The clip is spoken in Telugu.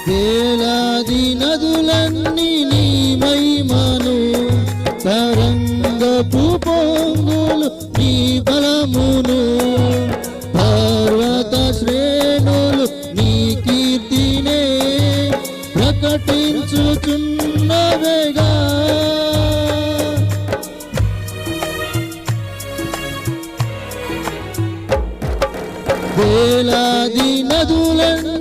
వేలాది నదులన్నీ నీ మహిమను, తరంగపు పొంగులు నీ బలమును, పర్వత శ్రేణులు నీ కీర్తినే ప్రకటించుచున్నవేగా. వేలాది నదులన్నీ